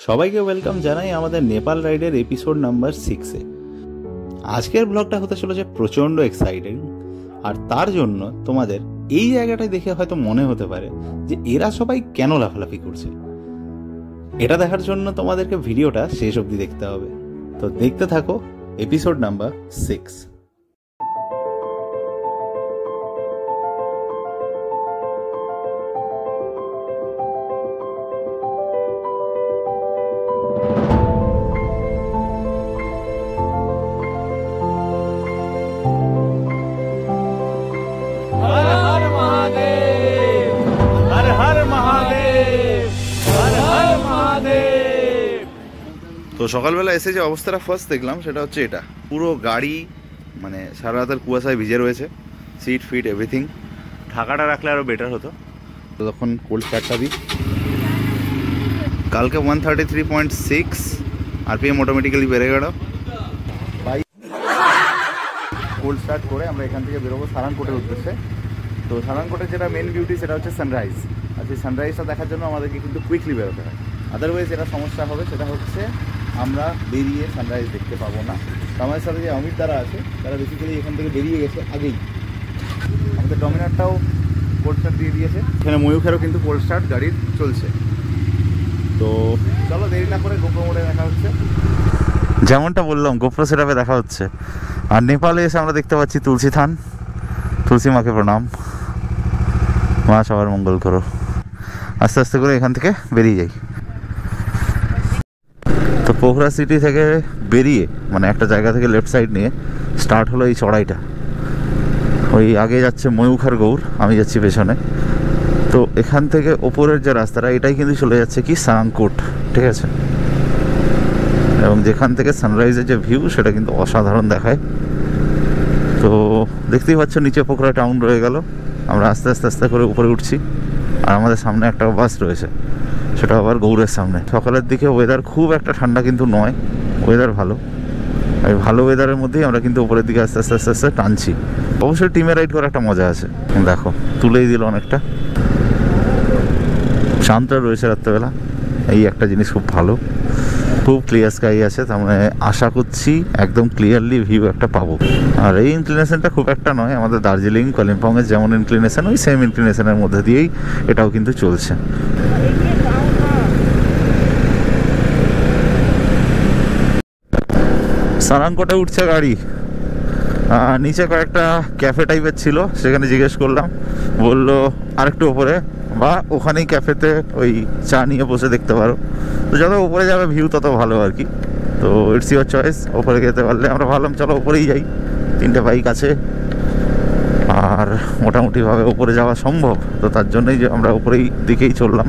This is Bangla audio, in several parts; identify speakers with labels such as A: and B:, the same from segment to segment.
A: সবাইকে ওয়েলকাম জানাই আমাদের নেপাল রাইডের এপিসোড নাম্বার 6-এ। আজকের ব্লগটা হতে চলেছে প্রচণ্ড এক্সাইটিং, আর তার জন্য তোমাদের এই জায়গাটায় দেখে হয়তো মনে হতে পারে যে এরা সবাই কেন লাফালাফি করছে। এটা দেখার জন্য তোমাদেরকে ভিডিওটা শেষ অবধি দেখতে হবে। তো দেখতে থাকো এপিসোড নাম্বার 6। তো সকালবেলা এসে যে অবস্থাটা ফার্স্ট দেখলাম সেটা হচ্ছে এটা, পুরো গাড়ি মানে সারা রাতের কুয়াশায় ভিজে রয়েছে, সিট ফিট এভরিথিং। ঢাকাটা রাখলে আরও বেটার হতো। তো তখন কোল্ড স্টার্টটা দিই। কালকে 133.6 আরপিএম অটোমেটিক্যালি বেড়ে গেল। বাইক কোল্ড স্টার্ট করে আমরা এখান থেকে বেরোবো সারাংকোটের উদ্দেশ্যে। তো সারাংকোটের যেটা মেন বিউটি সেটা হচ্ছে সানরাইজ, আর সেই সানরাইজটা দেখার জন্য আমাদেরকে কিন্তু কুইকলি বেরোতে হয়। আদারওয়াইজ যেটা সমস্যা হবে সেটা হচ্ছে আমরা বেরিয়ে সানরাইজ দেখতে পাবো না। আমার সাথে যে অমিত দ্বারা আছে তারা বেসিক্যালি এখান থেকে বেরিয়ে গেছে আগেই। আমাদের ডমিনারটাও কোল্ড স্টার্ট দিয়ে দিয়েছে, এখানে ময়ূখেরও কিন্তু কোল্ড স্টার্ট গাড়ির চলছে। তো চলো দেরি না করে গোপ্রো মোডে দেখা হচ্ছে। যেমনটা বললাম গোপ্রো সেটআপে দেখা হচ্ছে। আর নেপালে এসে আমরা দেখতে পাচ্ছি তুলসী থান। তুলসী মাকে প্রণাম, মা সবার মঙ্গল করো। আস্তে আস্তে করে এখান থেকে বেরিয়ে যাই। তো পোখরা সিটি থেকে বেরিয়ে মানে একটা জায়গা থেকে লেফট সাইড নিয়ে স্টার্ট হলো এই চড়াইটা। ওই আগে যাচ্ছে ময়ূখার গৌড়, আমি যাচ্ছি পেছনে। তো এখান থেকে ওপরের যে রাস্তাটা এটাই কিন্তু চলে যাচ্ছে কি সারাংকোট, ঠিক আছে। এবং যেখান থেকে সানরাইজের যে ভিউ সেটা কিন্তু অসাধারণ দেখায়। তো দেখতেই পাচ্ছ নিচে পোখরা টাউন রয়ে গেল। আমরা আস্তে আস্তে আস্তে করে উপরে উঠছি, আর আমাদের সামনে একটা বাস রয়েছে, সেটা আবার গৌড়ের সামনে। সকালের দিকে ওয়েদার খুব একটা ঠান্ডা কিন্তু নয়, ওয়েদার ভালো। এই ভালো ওয়েদারের মধ্যেই আমরা কিন্তু উপরের দিকে আস্তে আস্তে আস্তে আস্তে টানছি। অবশ্যই টিমে রাইড করার একটা মজা আছে। দেখো তুলেই দিল অনেকটা, শান্ত রয়েছে রাত্রেবেলা। এই একটা জিনিস খুব ভালো, খুব ক্লিয়ার স্কাই আছে, তার মানে আশা করছি একদম ক্লিয়ারলি ভিউ একটা পাবো। আর এই ইনক্লিনেশনটা খুব একটা নয়, আমাদের দার্জিলিং কালিম্পংয়ের যেমন ইনক্লিনেশন ওই সেম ইনক্লিনেশনের মধ্যে দিয়েই এটাও কিন্তু চলছে। সারাংকোটে উঠছে গাড়ি। নিচে কয়েকটা ক্যাফে টাইপের ছিল, সেখানে জিজ্ঞেস করলাম, বললো আরেকটু উপরে বা ওখানেই ক্যাফেতে ওই চা নিয়ে বসে দেখতে পারো। তো যত উপরে যাবে ভিউ তত ভালো আর কি। তো ইটস ইউর চয়েস, ওপরে যেতে পারলে আমরা ভাবলাম চলো ওপরেই যাই। 3টে বাইক আছে আর মোটামুটিভাবে ওপরে যাওয়া সম্ভব, তো তার জন্যই যে আমরা উপরেই দিকেই চললাম।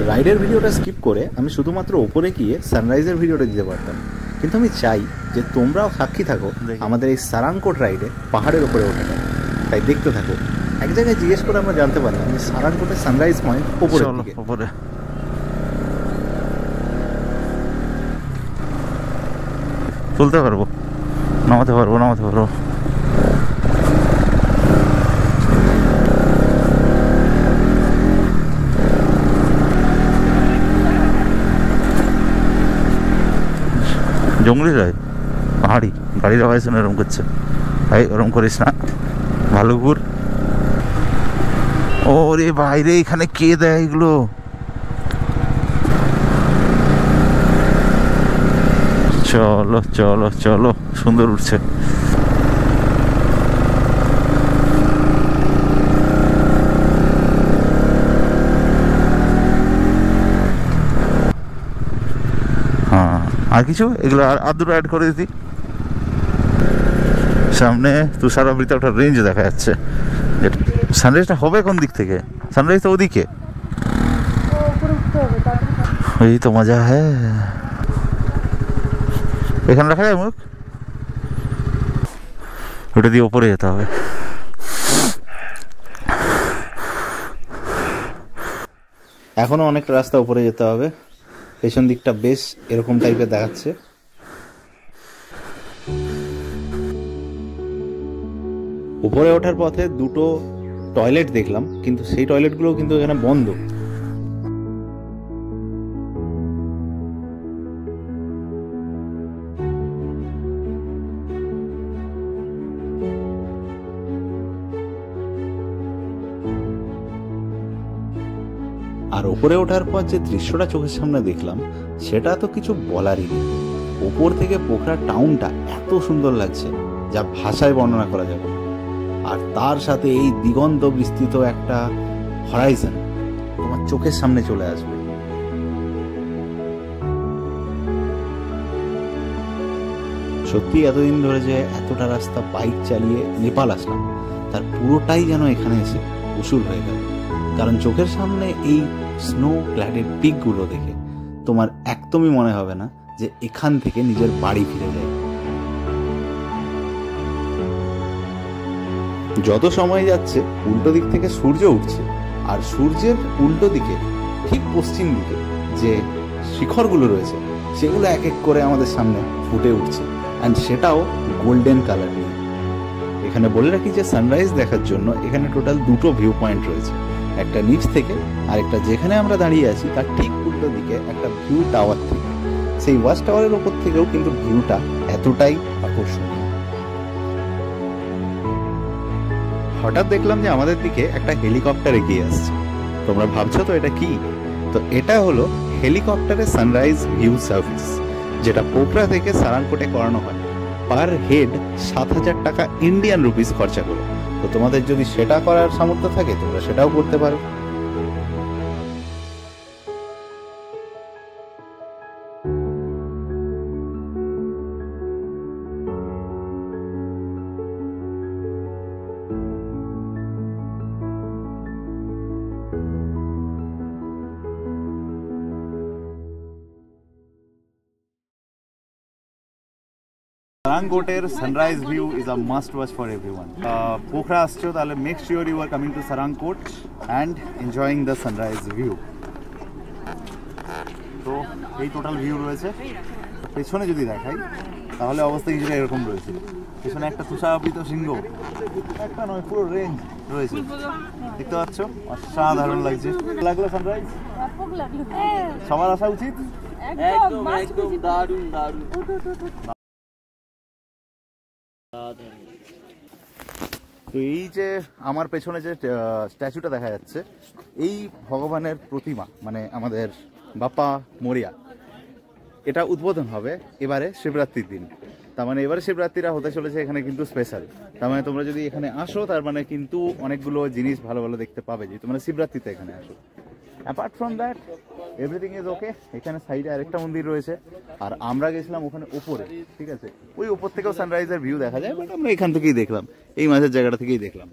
A: রাইডের ভিডিওটা স্কিপ করে আমি শুধুমাত্র ওপরে গিয়ে সানরাইজের ভিডিওটা দিতে পারতাম, কিন্তু আমি চাই যে তোমরাও সাক্ষী থাকো আমাদের এই সারাংকোট রাইডে পাহাড়ের ওপরে ওঠাটা। তাই দেখতে থাকো। এক জায়গায় জিজ্ঞেস করে আমরা জানতে পারলাম যে সারাংকোটের সানরাইজ পয়েন্ট ওপরে ওপরে। তুলতে পারবো, নামাতে পারবো, নামাতে পারবো। জঙ্গলি রায় পাহাড়ি গাড়ির আওয়াজ শুনে এরম করছে। ভাই ওরম করিস না, ভালুপুর। ও রে বাইরে এখানে কে দেয় এগুলো? চলো চলো চলো, সুন্দর উঠছে। হ্যাঁ আর কিছু এগুলো আর দুটো অ্যাড করে দিতি। সামনে তুষারাবৃত একটা রেঞ্জ দেখা যাচ্ছে। সানরাইজটা হবে কোন দিক থেকে? সানরাইজ তো ওদিকে, এই তো মজা হ্যাঁ। এখানে রাখা যায় মুখ, ওটা দিয়ে ওপরে যেতে হবে। এখনো অনেকটা রাস্তা উপরে যেতে হবে। পেছন দিকটা বেশ এরকম টাইপের দেখাচ্ছে। উপরে ওঠার পথে দুটো টয়লেট দেখলাম, কিন্তু সেই টয়লেটগুলো কিন্তু এখানে বন্ধ।
B: আর ওপরে ওঠার পর যে দৃশ্যটা চোখের সামনে দেখলাম সেটা তো কিছু বলারই নেই। ওপর থেকে পোখরা টাউনটা এত সুন্দর লাগছে যা ভাষায় বর্ণনা করা যাবে। আর তার সাথে এই দিগন্ত বিস্তৃত একটা হরাইজন তোমার চোখের সামনে চলে আসবে। সত্যি এতদিন ধরে যে এতটা রাস্তা বাইক চালিয়ে নেপাল আসলাম তার পুরোটাই যেন এখানে এসে উসুল হয়ে গেল। কারণ চোখের সামনে এই স্নো ক্ল্যাডেড পিকগুলো দেখে তোমার একদমই মনে হবে না যে এখান থেকে নিজের বাড়ি ফিরে যায়। যত সময় যাচ্ছে উল্টো দিক থেকে সূর্য উঠছে, আর সূর্যের উল্টো দিকে ঠিক পশ্চিম দিকে যে শিখরগুলো রয়েছে সেগুলো এক এক করে আমাদের সামনে ফুটে উঠছে, অ্যান্ড সেটাও গোল্ডেন কালার নিয়ে। এখানে বলে রাখি যে সানরাইজ দেখার জন্য এখানে টোটাল দুটো ভিউ পয়েন্ট রয়েছে, একটা নিচ থেকে আর একটা যেখানে আমরা দাঁড়িয়ে আছি তার ঠিক উল্টো দিকে একটা ভিউ টাওয়ার থেকে। সেই ওয়াচ টাওয়ারের ওপর থেকেও কিন্তু ভিউটা এতটাই আকর্ষণীয়। হঠাৎ দেখলাম যে আমাদের দিকে একটা হেলিকপ্টার এগিয়ে আসছে। তোমরা ভাবছো তো এটা কি? তো এটা হলো হেলিকপ্টারের সানরাইজ ভিউ সার্ভিস, যেটা পোখরা থেকে সারাংকোটে করানো হয় পার হেড 7,000 টাকা ইন্ডিয়ান রুপিস খরচা করে। তো তোমাদের যদি সেটা করার সামর্থ্য থাকে তোমরা সেটাও করতে পারো।
A: Sarangkoter sunrise view is a must watch for everyone. Pokhara আসছো তাহলে make sure you are coming to Sarangkot and enjoying the sunrise view. তো এই টোটাল ভিউ রয়েছে। পেছনে যদি দেখাই তাহলে অবস্থা কিছুটা এরকম রয়েছে। পেছনে একটা তুষারাবৃত সিংহ, একটা নয় পুরো রেঞ্জ রয়েছে, দেখতে পাচ্ছ? অসাধারণ লাগছে। লাগলো সানরাইজ? সবার আসা উচিত।
C: একদম একদম দারুণ দারুণ।
A: তো এই যে আমার পেছনে যে স্ট্যাচুটা দেখা যাচ্ছে এই ভগবানের প্রতিমা, মানে আমাদের বাপ্পা মোরিয়া, এটা উদ্বোধন হবে এবারে শিবরাত্রির দিন। তার মানে এবারে শিবরাত্রিরা হতে চলেছে এখানে কিন্তু স্পেশাল। তার মানে তোমরা যদি এখানে আসো তার মানে কিন্তু অনেকগুলো জিনিস ভালো ভালো দেখতে পাবে যে তোমরা শিবরাত্রিতে এখানে আসো। Apart from that everything is okay. এখানে সাইডে আরেকটা মন্দির রয়েছে, আর আমরা গেছিলাম ওখানে উপরে, ঠিক আছে? ওই উপর থেকেও সানরাইজের ভিউ দেখা যায়, বাট আমরা এখান থেকেই দেখলাম, এই মাঝের জায়গাটা থেকেই দেখলাম।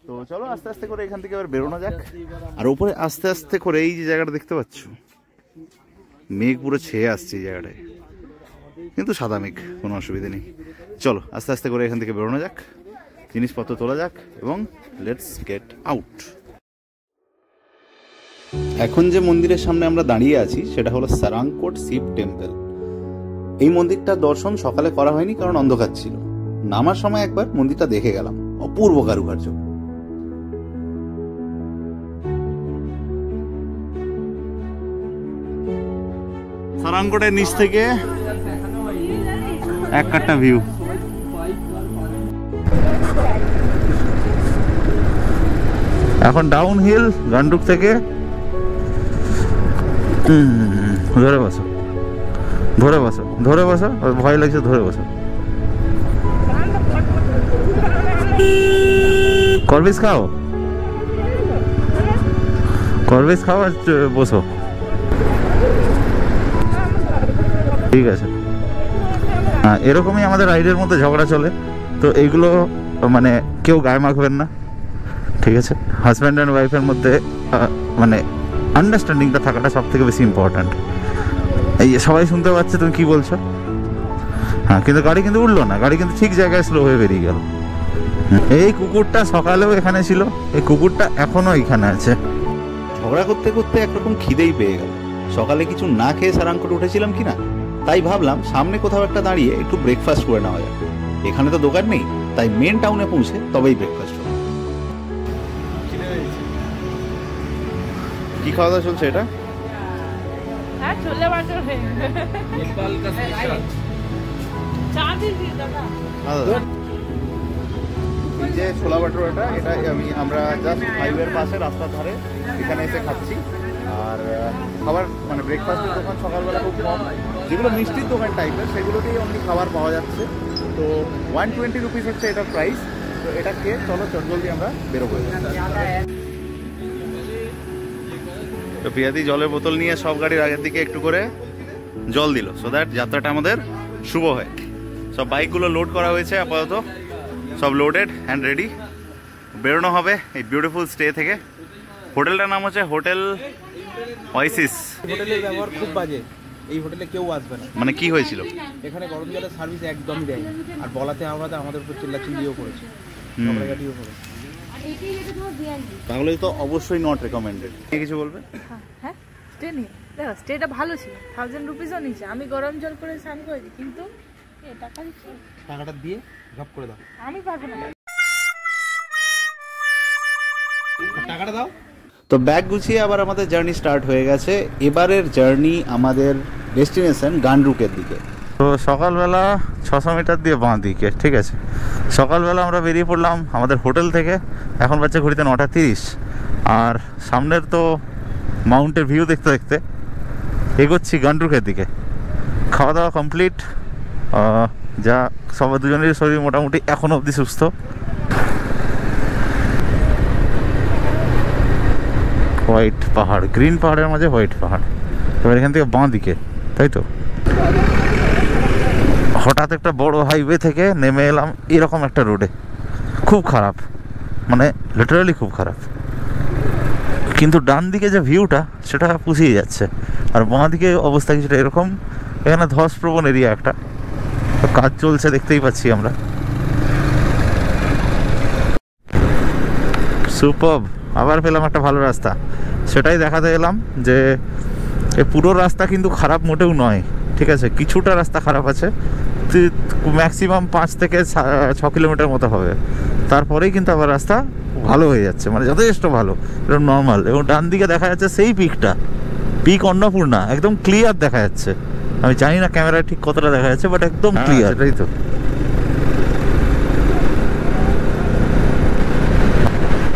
A: তো চলো আস্তে আস্তে করে এখান থেকে এবার বেরোনো যাক। আর উপরে আস্তে আস্তে করে এই যে জায়গাটা দেখতে পাচ্ছ, মেঘ পুরো ছেয়ে আসছে এই জায়গাটায়, কিন্তু সাদা মেঘ, কোনো অসুবিধা নেই। চলো আস্তে আস্তে করে এখান থেকে বেরোনো যাক, জিনিসপত্র তোলা যাক এবং লেটস গেট আউট।
B: এখন যে মন্দিরের সামনে আমরা দাঁড়িয়ে আছি সেটা হলো সারাংকোট শিব টেম্পল। এই মন্দিরটার দর্শন সকালে করা হয়নি কারণ অন্ধকার ছিল। নামার সময় একবার মন্দিরটা দেখে গেলাম, অপূর্ব কারুকার্য।
A: সারাংকোটের নিচ থেকে এক কাট্টা ভিউ। এখন ডাউন হিল গান্ডুক থেকে। ধরে বসো, ধরে বসো, ধরে বসো, ভয় লাগছে, ধরে বসো। করবিস খাও, করবিস খাও আর বসো, ঠিক আছে? হ্যাঁ, এরকমই আমাদের রাইডের মধ্যে ঝগড়া চলে। তো এইগুলো মানে কেউ গায়ে মাখবেন না, ঠিক আছে? হাজব্যান্ড অ্যান্ড ওয়াইফের মধ্যে মানে আন্ডারস্ট্যান্ডিংটা থাকাটা সব থেকে বেশি ইম্পর্ট্যান্ট। এই সবাই শুনতে পাচ্ছে তুমি কি বলছো। হ্যাঁ, কিন্তু গাড়ি কিন্তু উঠলো না, গাড়ি কিন্তু ঠিক জায়গায় স্লো হয়ে বেরিয়ে গেল। এই কুকুরটা সকালেও এখানে ছিল, এই কুকুরটা এখনো এখানে আছে।
B: ঝগড়া করতে করতে একরকম খিদেই পেয়ে গেল। সকালে কিছু না খেয়ে সারাংকোট উঠেছিলাম কিনা, তাই ভাবলাম সামনে কোথাও একটা দাঁড়িয়ে একটু ব্রেকফাস্ট করে নেওয়া যায়। এখানে তো দোকান নেই, তাই মেন টাউনে পৌঁছে তবেই ব্রেকফাস্ট হবে।
A: কি খাওয়া দাওয়া চলছে এটা? এই যে ছোলা বাটোরাটা, এটা আমরা জাস্ট হাইওয়ের পাশে রাস্তার ধারে এখানে এসে খাচ্ছি। ব্রেকফাস্টের দোকান সকালবেলা খুব কম, যেগুলো মিষ্টির দোকান টাইপের সেগুলোতেই অনেক খাবার পাওয়া যাচ্ছে। তো 120 রুপিস হচ্ছে এটার প্রাইস। তো এটা খেয়ে চলো জলদি আমরা বেরোবো। তো পিয়াদি জলের বোতল নিয়ে সব গাড়ির আগের দিকে একটু করে জল দিল, সো দ্যাট যাত্রাটা আমাদের শুভ হয়। সব বাইকগুলো লোড করা হয়েছে, আপাতত সব লোডেড অ্যান্ড রেডি। বেরোনো হবে এই বিউটিফুল স্টে থেকে। হোটেলটার নাম হচ্ছে হোটেল ওয়াইসিস।
D: হোটেলের ব্যবহার খুব বাজে, এই হোটেলে কেউ আসবে না।
A: মানে কি হয়েছিল?
D: এখানে গরম জলের সার্ভিস একদমই দেয় না, আর বলাতে আমাদের উপর চিল্লাচিল্লিও করেছে, ঝগড়াঝাটিও করেছে।
A: তাহলে তো অবশ্যই নট রেকমেন্ডেড। কিছু বলবে?
E: হ্যাঁ, স্টে নিয়ে দেখো, স্টেটা ভালো ছিল, 1000 রুপিসও নিয়েছে। আমি গরম জল করে স্নান করেছি, কিন্তু টাকা দিচ্ছি,
D: টাকাটা দিয়ে ড্রপ করে দাও।
E: আমি পারবো না।
D: টাকাটা দাও।
B: তো ব্যাগ গুছিয়ে আবার আমাদের জার্নি স্টার্ট হয়ে গেছে। এবারের জার্নি আমাদের ডেস্টিনেশন গান্ডরুকের দিকে।
A: তো সকালবেলা 600 মিটার দিয়ে বাঁ দিকে, ঠিক আছে। সকালবেলা আমরা বেরিয়ে পড়লাম আমাদের হোটেল থেকে, এখন বাচ্চা ঘড়িতে 9:30। আর সামনের তো মাউন্টের ভিউ দেখতে দেখতে এগোচ্ছি গান্ডরুকের দিকে। খাওয়া দাওয়া কমপ্লিট, যা সবার দুজনের শরীর মোটামুটি এখনও অবধি সুস্থ। হোয়াইট পাহাড়, গ্রিন পাহাড়ের মাঝে হোয়াইট পাহাড়। এবার এখান থেকে বাঁ দিকে, তাই তো। হঠাৎ একটা বড় হাইওয়ে থেকে নেমে এলাম এরকম একটা রোডে, খুব খারাপ, মানে লিটারালি খুব খারাপ। কিন্তু ডান দিকে যে ভিউটা সেটা পুষিয়ে যাচ্ছে, আর বাঁ দিকে অবস্থা কিছুটা এরকম। এখানে ধসপ্রবণ এরিয়া একটা, তো কাজ চলছে দেখতেই পাচ্ছি আমরা। সুপারব, আবার পেলাম একটা ভালো রাস্তা। সেটাই দেখাতে এলাম যে এই পুরো রাস্তা কিন্তু খারাপ মোটেও নয়, ঠিক আছে। কিছুটা রাস্তা খারাপ আছে, ম্যাক্সিমাম 5 থেকে 6 কিলোমিটার মতো হবে। তারপরেই কিন্তু আবার রাস্তা ভালো হয়ে যাচ্ছে, মানে যথেষ্ট ভালো, এরকম নর্মাল। এবং ডান দিকে দেখা যাচ্ছে সেই পিকটা, পিক অন্নপূর্ণা, একদম ক্লিয়ার দেখা যাচ্ছে। আমি জানি না ক্যামেরায় ঠিক কতটা দেখা যাচ্ছে, বাট একদম ক্লিয়ার। এটাই তো।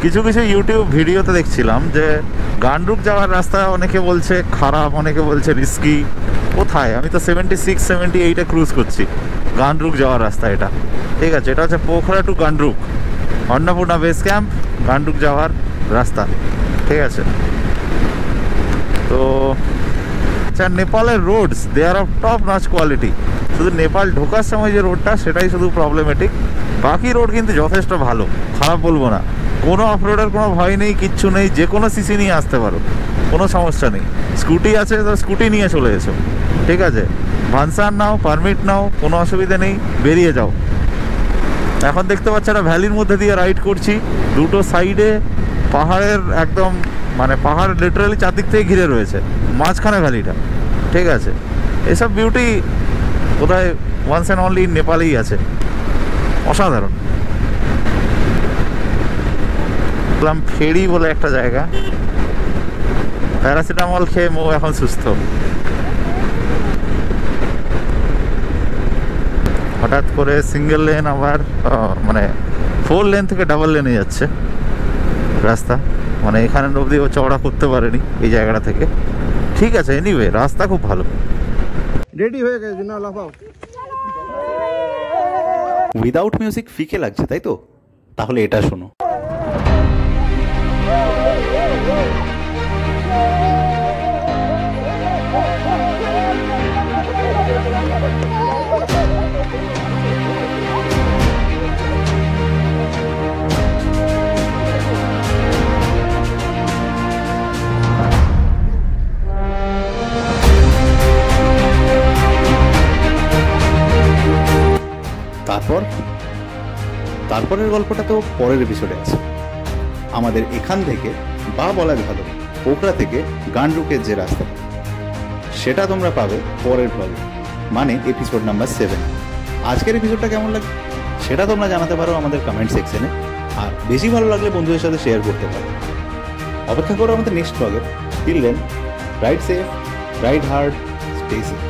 A: কিছু কিছু ইউটিউব ভিডিওতে দেখছিলাম যে গান্ডরুক যাওয়ার রাস্তা অনেকে বলছে খারাপ, অনেকে বলছে রিস্কি। কোথায়? আমি তো 76-78-এ ক্রুজ করছি। গান্ডরুক যাওয়ার রাস্তা এটা, ঠিক আছে। এটা হচ্ছে Pokhara to Ghandruk, Annapurna base camp, Ghandruk যাওয়ার রাস্তা, ঠিক আছে। তো নেপালের roads they are of top notch quality. শুধু নেপাল ঢোকার সময় যে রোডটা সেটাই শুধু প্রবলেমেটিক, বাকি রোড কিন্তু যথেষ্ট ভালো, খারাপ বলবো না। কোনো অফরোডের কোনো ভয় নেই, কিচ্ছু নেই, যে কোনো সিসি নিয়ে আসতে পারো, কোনো সমস্যা নেই। স্কুটি আছে তো স্কুটি নিয়ে চলে এসো, ঠিক আছে। ভানসার নাও, পারমিট নাও, কোনো অসুবিধা নেই, বেরিয়ে যাও। এখন দেখতে পাচ্ছ একটা ভ্যালির মধ্যে দিয়ে রাইড করছি, দুটো সাইডে পাহাড়ের একদম, মানে পাহাড় লিটারালি চারদিক থেকে ঘিরে রয়েছে, মাঝখানে ভ্যালিটা, ঠিক আছে। এসব বিউটি কোথায় ওয়ান্স অ্যান্ড অনলি নেপালেই আছে, অসাধারণ। ফেরি বলে একটা জায়গা, প্যারাসিটামল খেয়ে মো এখন সুস্থ। হঠাৎ করে সিঙ্গেল লেন আবার মানে 4 লেন থেকে ডাবল লেনে যাচ্ছে রাস্তা, মানে এখানে অবধি ও চওড়া করতে পারেনি এই জায়গাটা থেকে, ঠিক আছে। এনিওয়ে রাস্তা খুব ভালো।
D: রেডি হয়ে গেছে না, লাফাও।
B: উইদাউট মিউজিক ফিকে লাগছে, তাই তো? তাহলে এটা শোনো। তারপরের গল্পটা তো পরের এপিসোডে আছে। আমাদের এখান থেকে, বা বলা ভালো পোখরা থেকে গান্ডরুকের যে রাস্তা, সেটা তোমরা পাবে পরের ব্লগে, মানে এপিসোড নাম্বার 7। আজকের এপিসোডটা কেমন লাগে সেটা তোমরা জানাতে পারো আমাদের কমেন্ট সেকশনে, আর বেশি ভালো লাগলে বন্ধুদের সাথে শেয়ার করতে পারো। অপেক্ষা করো আমাদের নেক্সট ব্লগে। Till then, ride safe, ride hard, stay safe.